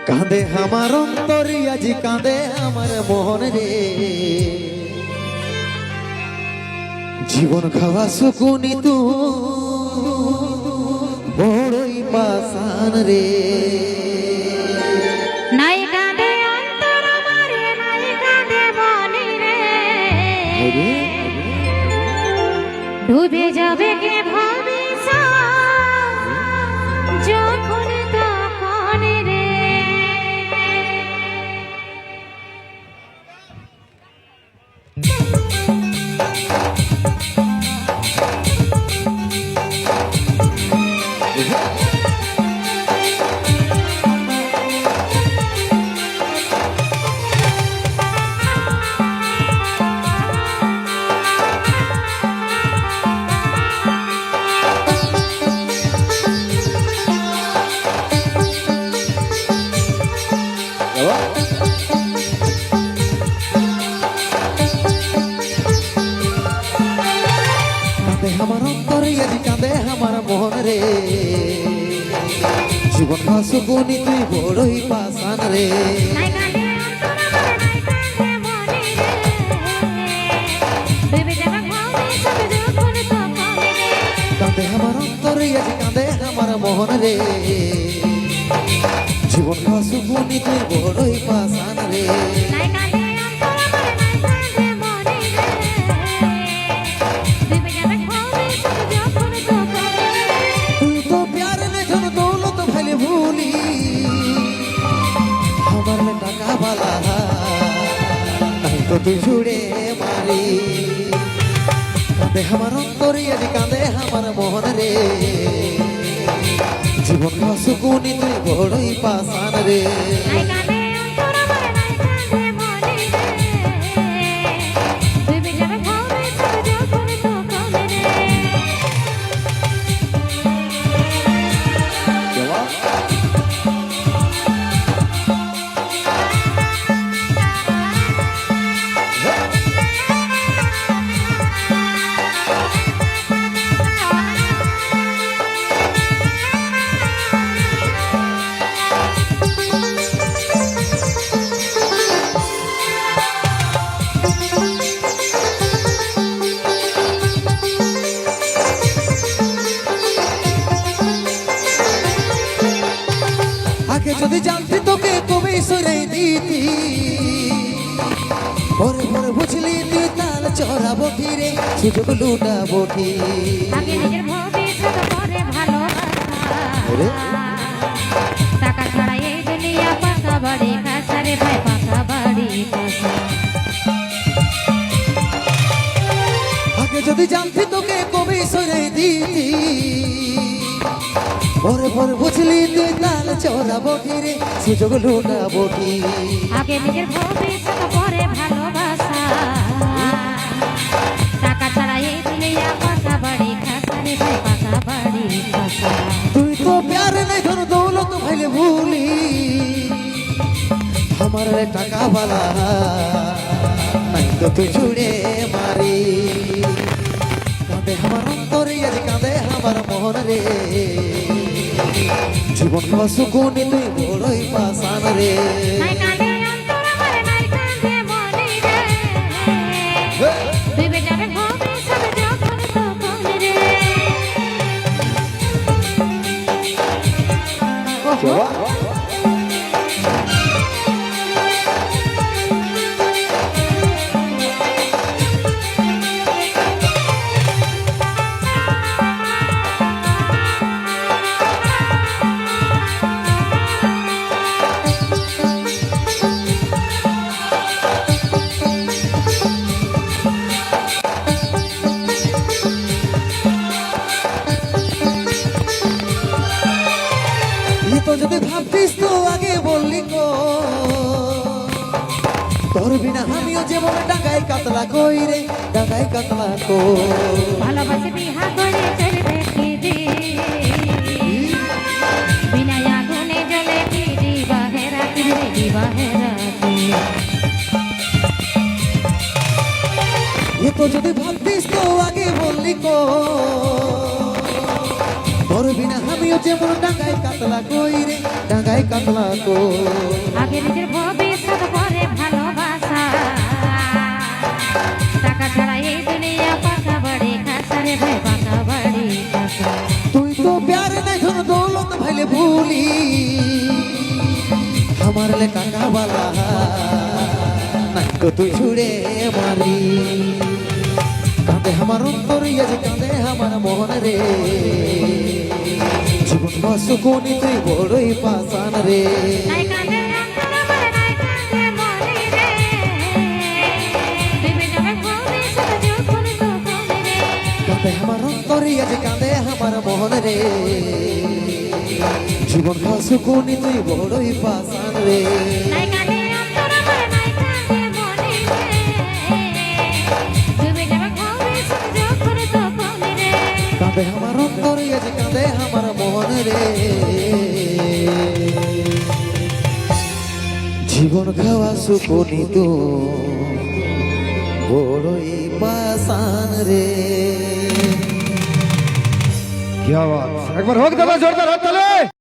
কাঁদে আমার অন্তরে আজি কাঁদে আমার মন রে জীবন খাওয়া সুকুনি তু বড়ই পাশান রে নাই কাঁদে অন্তর আমারে নাই কাঁদে মনে রে ডুবে যাবে কে ভবিষ্যৎ যখন তখন রে আমার অন্তরে আজি কাঁদে আমার মন রে জীবন সুকুনি তুই বড়ই পাশান রে নাই কাঁদে অন্তর আমারে নাই কাঁদে মনে রে ডুবে যাবে ভবিষ্যৎ যখন তখন রে কাঁদে আমার অন্তরে আজি কাঁদে আমার মন রে জীবন সুকুনি তুই বড়ই পাশান রে নাই কাঁদে অন্তর আমারে নাই কাঁদে মনে রে ডুবে যাবে ভবিষ্যৎ যখন তখন রে তুই তো প্যার में धन दौलत भले भूली हमार में टाका वाला नहीं तो तू छुड़े मारी कांदे हमार अंतरे আজি कांदे हमार मोहन रे জীবন का सुकूनी তুই বড়ই পাশান রে নাই কাঁদে অন্তর আমারে নাই কাঁদে মনে রে ডুবে যাবে ভবিষ্যৎ যখন তখন রে আগে যদি জানতি তোকে কবে সরাই দিতি পরে পরে বুঝলি তুই তাল চড়াবো রে সুযোগ লুটাবো আগে নিজের ভবিষ্যৎ পরে ভালোবাসা টাকা ছাড়া এই দুনিয়া পাকা বাড়ি খাসা রে ভাই পাকা বাড়ি খাসা আগে যদি জানতি তোকে কবে সরাই দিতি পরে পরে বুঝলি তুই তাল চড়াবো রে সুযোগ লুটাবো আগে নিজের ভবিষ্যৎ পরে ভালোবাসা টাকা ছাড়া এই দুনিয়া পাকা বাড়ি খাসা রে ভাই পাকা বাড়ি খাসা তুই তো প্যার নেই ধন দৌলত ভাইলে ভুলি আমার টাকা वाला নাই তো তুই ছুড়ে মারি কাঁদে আমার অন্তরে আজি কাঁদে আমার মন রে জীবন সুকুনি তুই বড়ই পাশান রে নাই কাঁদে অন্তর আমারে নাই কাঁদে মনে রে ডুবে যাবে ভবিষ্যৎ যখন তখন রে তো যদি ভাবতিস তো আগে বললি কো তোর বিনা আমিও যেমন ডাঙাই কাতলা কই রে ডাঙাই কাতলা কো ভালোবাসে বিহা করে চলবে ফিরি বিনা আগুনে জ্বলে ফিরি বাহেরা ফিরি বাহেরা এ তো যদি ভাবতিস তো আগে বললি কো তোর বিনা আমিও যেমন ডাঙাই কাতলা কই রে ডাঙাই কাতলা কই মারলে কাকা বালা নাই তো তুই ছুড়ে মারি কাঁদে আমার অন্তর যে কাঁদে আমার মন রে জীবন সুকুনি তুই বড়ই পাশান রে নাই কাঁদে অন্তর আমার নাই কাঁদে মনে রে ভেবে যাবে ভবিষ্যৎ যখন তখন রে কাঁদে আমার অন্তর যে কাঁদে আমার মন রে জীবন সুকুনি তুই বড়ই পাশান রে নাই কাঁদে অন্তর আমার নাই কাঁদে মনে রে ভেবে যাবে ভবিষ্যৎ যখন তখন রে কাঁদে আমার অন্তর যে কাঁদে আমার মন রে জীবন খাওয়া সুকুনি তো বড়ই পাশান রে क्या बात, एक बार हो गया जोरदार हाथ ताली।